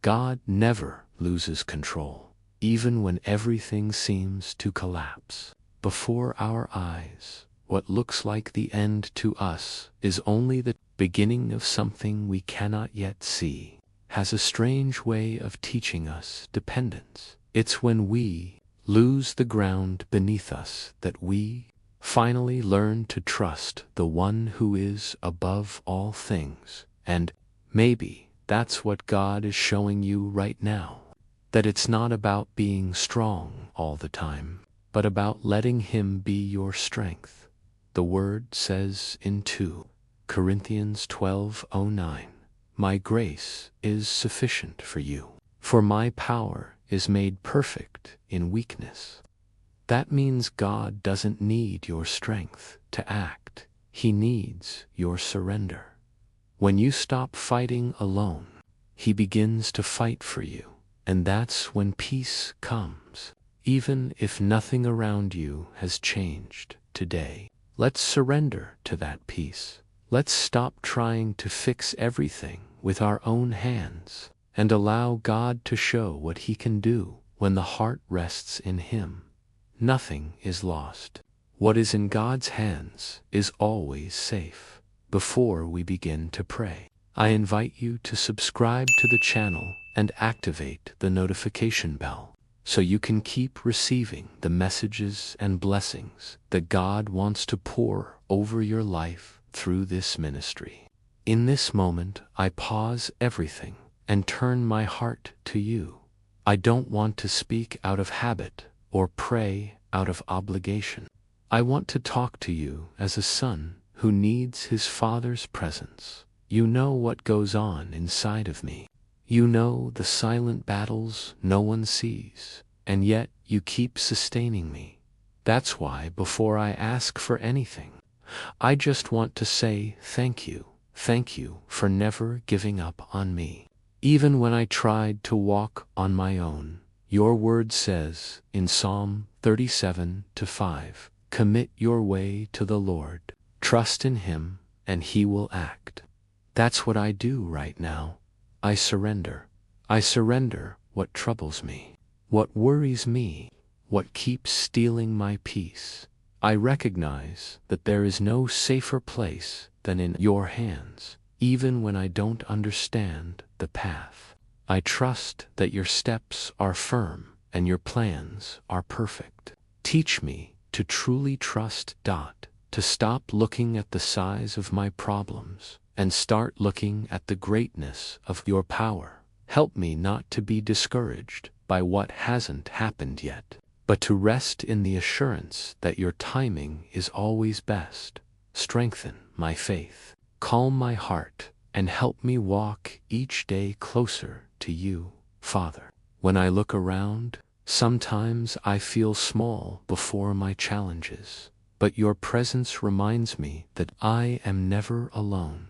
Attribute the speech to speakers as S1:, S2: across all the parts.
S1: God never loses control, even when everything seems to collapse before our eyes. What looks like the end to us is only the beginning of something we cannot yet see. Has a strange way of teaching us dependence. It's when we lose the ground beneath us that we finally learn to trust the one who is above all things. And maybe that's what God is showing you right now. That it's not about being strong all the time, but about letting Him be your strength. The Word says in 2 Corinthians 12:09, "My grace is sufficient for you, for my power is made perfect in weakness." That means God doesn't need your strength to act. He needs your surrender. When you stop fighting alone, He begins to fight for you, and that's when peace comes. Even if nothing around you has changed today, let's surrender to that peace. Let's stop trying to fix everything with our own hands and allow God to show what He can do. When the heart rests in Him, nothing is lost. What is in God's hands is always safe. Before we begin to pray, I invite you to subscribe to the channel and activate the notification bell so you can keep receiving the messages and blessings that God wants to pour over your life through this ministry. In this moment, I pause everything and turn my heart to you. I don't want to speak out of habit or pray out of obligation. I want to talk to you as a son who needs his father's presence. You know what goes on inside of me. You know the silent battles no one sees, and yet you keep sustaining me. That's why before I ask for anything, I just want to say thank you. Thank you for never giving up on me. Even when I tried to walk on my own, your word says in Psalm 37:5, "Commit your way to the Lord. Trust in Him, and He will act." That's what I do right now. I surrender. I surrender what troubles me, what worries me, what keeps stealing my peace. I recognize that there is no safer place than in your hands, even when I don't understand the path. I trust that your steps are firm and your plans are perfect. Teach me to truly trust. To stop looking at the size of my problems and start looking at the greatness of your power. Help me not to be discouraged by what hasn't happened yet, but to rest in the assurance that your timing is always best. Strengthen my faith, calm my heart, and help me walk each day closer to you, Father. When I look around, sometimes I feel small before my challenges, but your presence reminds me that I am never alone.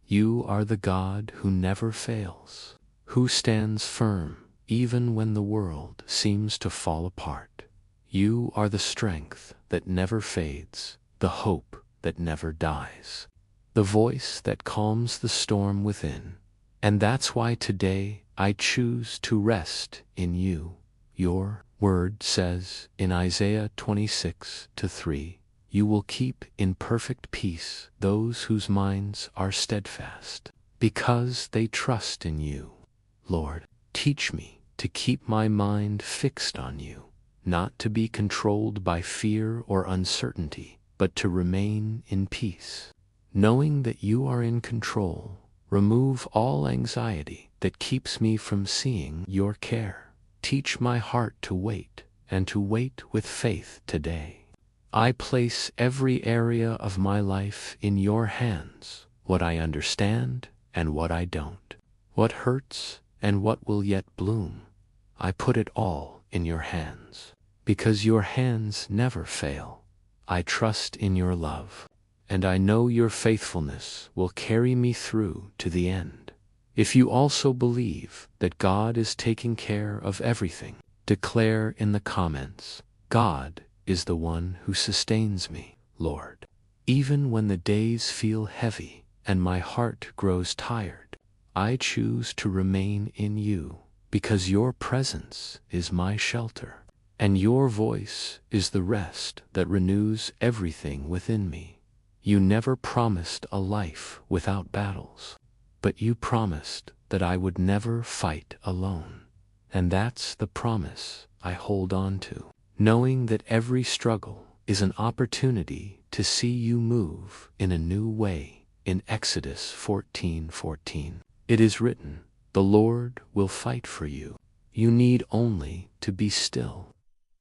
S1: You are the God who never fails, who stands firm even when the world seems to fall apart. You are the strength that never fades, the hope that never dies, the voice that calms the storm within. And that's why today I choose to rest in you. Your word says in Isaiah 26:3, "You will keep in perfect peace those whose minds are steadfast, because they trust in you." Lord, teach me to keep my mind fixed on you, not to be controlled by fear or uncertainty, but to remain in peace, knowing that you are in control. Remove all anxiety that keeps me from seeing your care. Teach my heart to wait, and to wait with faith today. I place every area of my life in your hands, what I understand and what I don't, what hurts and what will yet bloom. I put it all in your hands, because your hands never fail. I trust in your love, and I know your faithfulness will carry me through to the end. If you also believe that God is taking care of everything, declare in the comments, "God is the one who sustains me, Lord." Even when the days feel heavy and my heart grows tired, I choose to remain in you, because your presence is my shelter, and your voice is the rest that renews everything within me. You never promised a life without battles, but you promised that I would never fight alone. And that's the promise I hold on to, knowing that every struggle is an opportunity to see you move in a new way. In Exodus 14:14, it is written, "The Lord will fight for you. You need only to be still."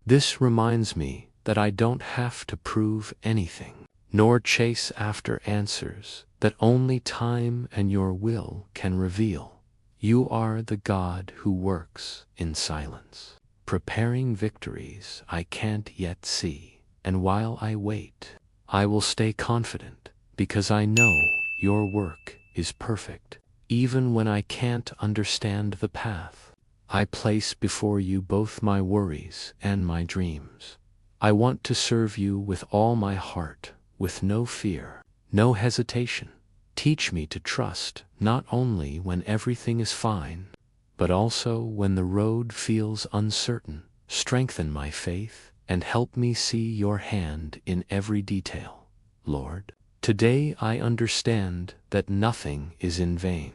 S1: This reminds me that I don't have to prove anything, nor chase after answers that only time and your will can reveal. You are the God who works in silence, preparing victories I can't yet see. And while I wait, I will stay confident, because I know your work is perfect. Even when I can't understand the path, I place before you both my worries and my dreams. I want to serve you with all my heart, with no fear, no hesitation. Teach me to trust not only when everything is fine, but also when the road feels uncertain. Strengthen my faith and help me see your hand in every detail, Lord. Today I understand that nothing is in vain.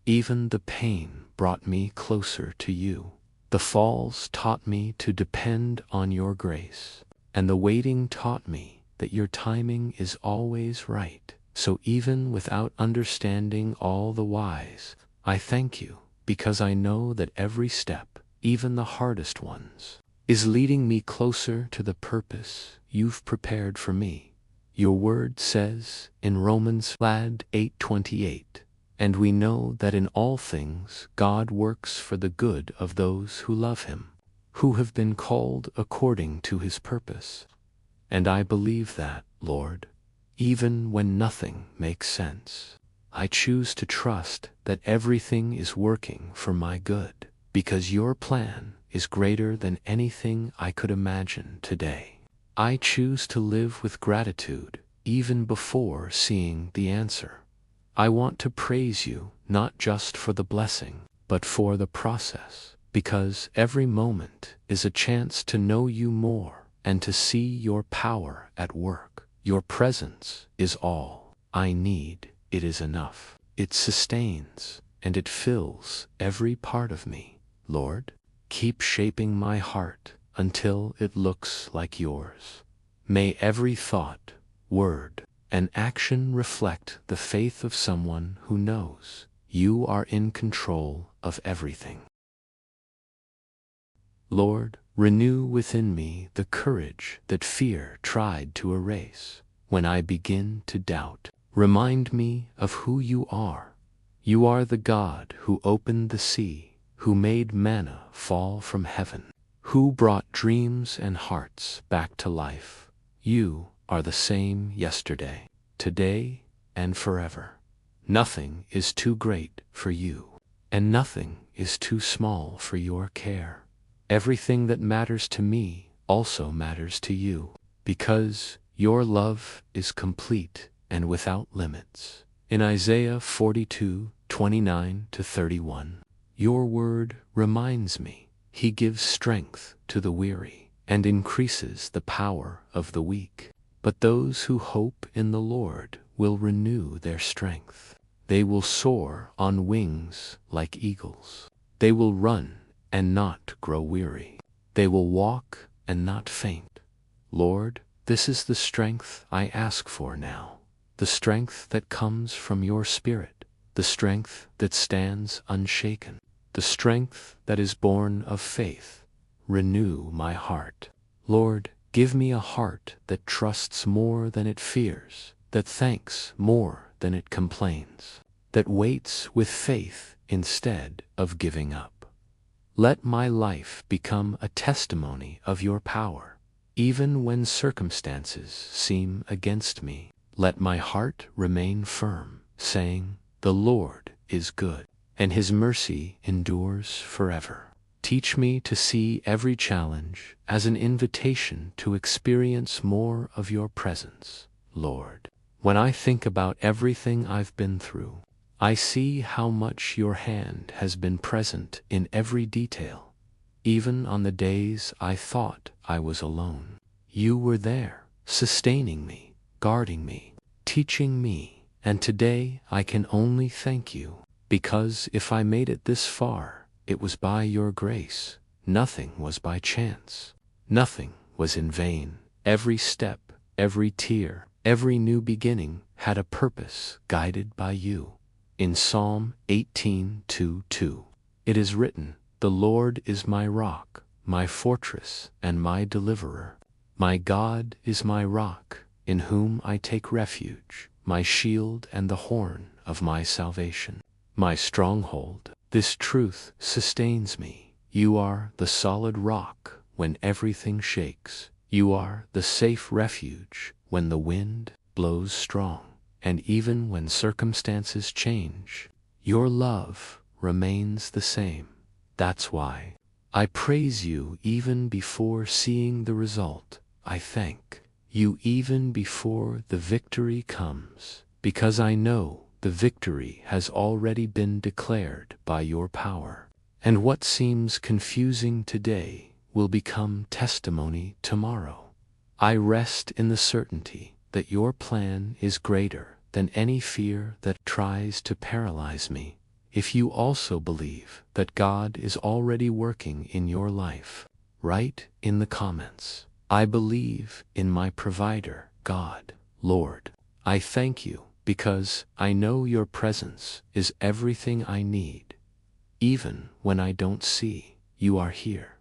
S1: Even the pain brought me closer to you. The falls taught me to depend on your grace, and the waiting taught me that your timing is always right. So even without understanding all the whys, I thank you, because I know that every step, even the hardest ones, is leading me closer to the purpose you've prepared for me. Your word says in Romans 8:28, "And we know that in all things God works for the good of those who love him, who have been called according to his purpose." And I believe that, Lord, even when nothing makes sense. I choose to trust that everything is working for my good, because your plan is greater than anything I could imagine today. I choose to live with gratitude even before seeing the answer. I want to praise you not just for the blessing, but for the process, because every moment is a chance to know you more and to see your power at work. Your presence is all I need. It is enough. It sustains and it fills every part of me. Lord, keep shaping my heart until it looks like yours. May every thought, word, and action reflect the faith of someone who knows you are in control of everything. Lord, renew within me the courage that fear tried to erase. When I begin to doubt, remind me of who you are. You are the God who opened the sea, who made manna fall from heaven, who brought dreams and hearts back to life. You are the same yesterday, today, and forever. Nothing is too great for you, and nothing is too small for your care. Everything that matters to me also matters to you, because your love is complete and without limits. In Isaiah 42:29-31, your word reminds me, He gives strength to the weary and increases the power of the weak. But those who hope in the Lord will renew their strength. They will soar on wings like eagles. They will run and not grow weary. They will walk and not faint. Lord, this is the strength I ask for now, the strength that comes from your Spirit, the strength that stands unshaken, the strength that is born of faith. Renew my heart. Lord, give me a heart that trusts more than it fears, that thanks more than it complains, that waits with faith instead of giving up. Let my life become a testimony of your power, even when circumstances seem against me. Let my heart remain firm, saying, "The Lord is good, and his mercy endures forever." Teach me to see every challenge as an invitation to experience more of your presence, Lord. When I think about everything I've been through, I see how much your hand has been present in every detail. Even on the days I thought I was alone, you were there, sustaining me, guarding me, teaching me, and today I can only thank you, because if I made it this far, it was by your grace. Nothing was by chance. Nothing was in vain. Every step, every tear, every new beginning had a purpose guided by you. In Psalm 18:2, it is written, "The Lord is my rock, my fortress, and my deliverer. My God is my rock, in whom I take refuge, my shield and the horn of my salvation, my stronghold." This truth sustains me. You are the solid rock when everything shakes. You are the safe refuge when the wind blows strong. And even when circumstances change, your love remains the same. That's why I praise you even before seeing the result. I thank you even before the victory comes, because I know the victory has already been declared by your power. And what seems confusing today will become testimony tomorrow. I rest in the certainty that your plan is greater than any fear that tries to paralyze me. If you also believe that God is already working in your life, write in the comments, "I believe in my provider, God." Lord, I thank you because I know your presence is everything I need. Even when I don't see, you are here.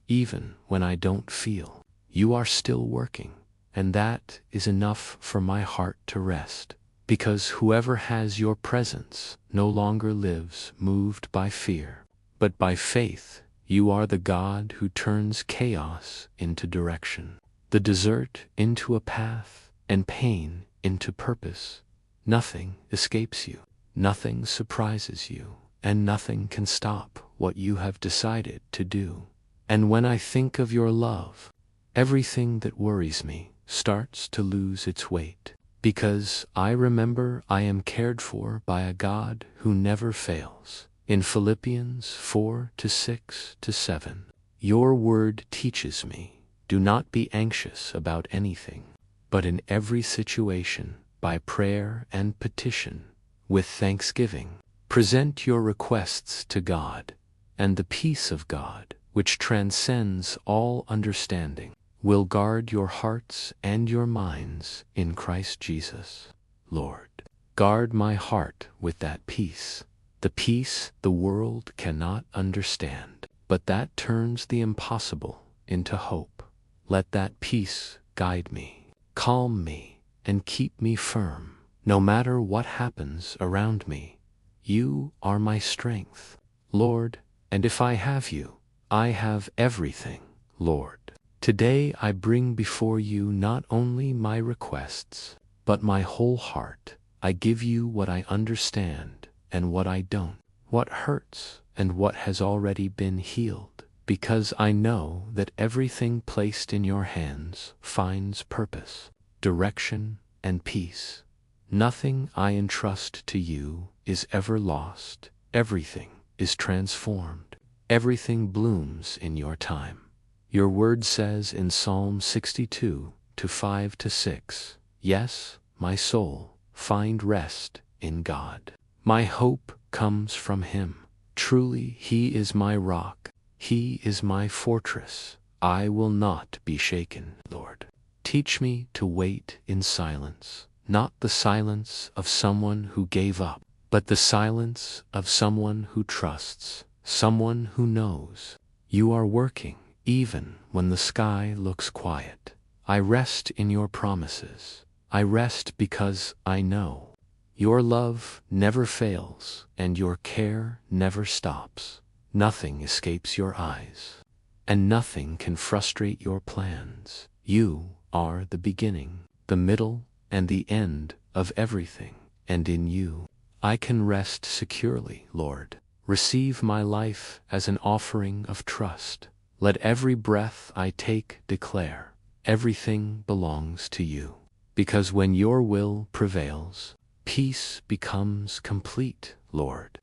S1: Even when I don't feel, you are still working. And that is enough for my heart to rest. Because whoever has your presence no longer lives moved by fear, but by faith. You are the God who turns chaos into direction, the desert into a path, and pain into purpose. Nothing escapes you, nothing surprises you, and nothing can stop what you have decided to do. And when I think of your love, everything that worries me starts to lose its weight. Because I remember I am cared for by a God who never fails. In Philippians 4:6-7, your word teaches me, do not be anxious about anything, but in every situation, by prayer and petition, with thanksgiving, present your requests to God, and the peace of God, which transcends all understanding, will guard your hearts and your minds in Christ Jesus. Lord, guard my heart with that peace, the peace the world cannot understand, but that turns the impossible into hope. Let that peace guide me, calm me, and keep me firm, no matter what happens around me. You are my strength, Lord, and if I have you, I have everything, Lord. Today I bring before you not only my requests, but my whole heart. I give you what I understand and what I don't, what hurts and what has already been healed, because I know that everything placed in your hands finds purpose, direction, and peace. Nothing I entrust to you is ever lost. Everything is transformed. Everything blooms in your time. Your word says in Psalm 62:5-6, "Yes, my soul, find rest in God. My hope comes from Him. Truly He is my rock. He is my fortress. I will not be shaken, Lord." Teach me to wait in silence, not the silence of someone who gave up, but the silence of someone who trusts, someone who knows you are working. Even when the sky looks quiet, I rest in your promises. I rest because I know your love never fails and your care never stops. Nothing escapes your eyes, and nothing can frustrate your plans. You are the beginning, the middle, and the end of everything, and in you I can rest securely, Lord. Receive my life as an offering of trust. Let every breath I take declare, everything belongs to you. Because when your will prevails, peace becomes complete, Lord.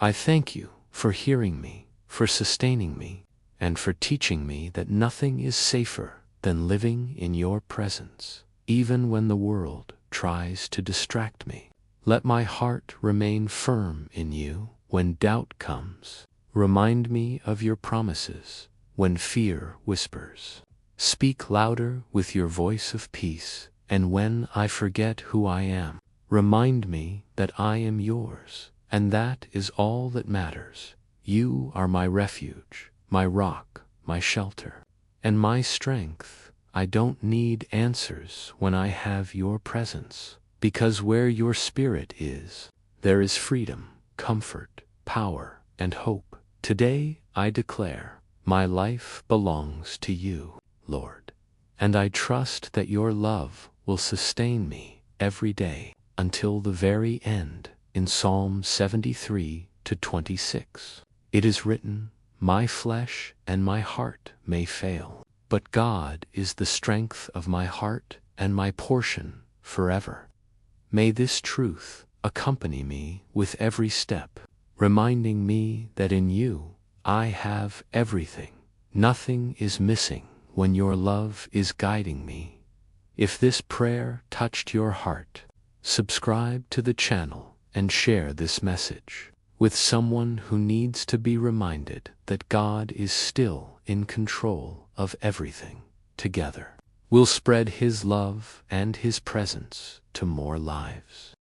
S1: I thank you for hearing me, for sustaining me, and for teaching me that nothing is safer than living in your presence, even when the world tries to distract me. Let my heart remain firm in you when doubt comes. Remind me of your promises when fear whispers. Speak louder with your voice of peace, and when I forget who I am, remind me that I am yours, and that is all that matters. You are my refuge, my rock, my shelter, and my strength. I don't need answers when I have your presence, because where your spirit is, there is freedom, comfort, power, and hope. Today I declare, my life belongs to you, Lord, and I trust that your love will sustain me every day until the very end. In Psalm 73:26, it is written, my flesh and my heart may fail, but God is the strength of my heart and my portion forever. May this truth accompany me with every step, reminding me that in you I have everything. Nothing is missing when your love is guiding me. If this prayer touched your heart, subscribe to the channel and share this message with someone who needs to be reminded that God is still in control of everything. Together, we'll spread His love and His presence to more lives.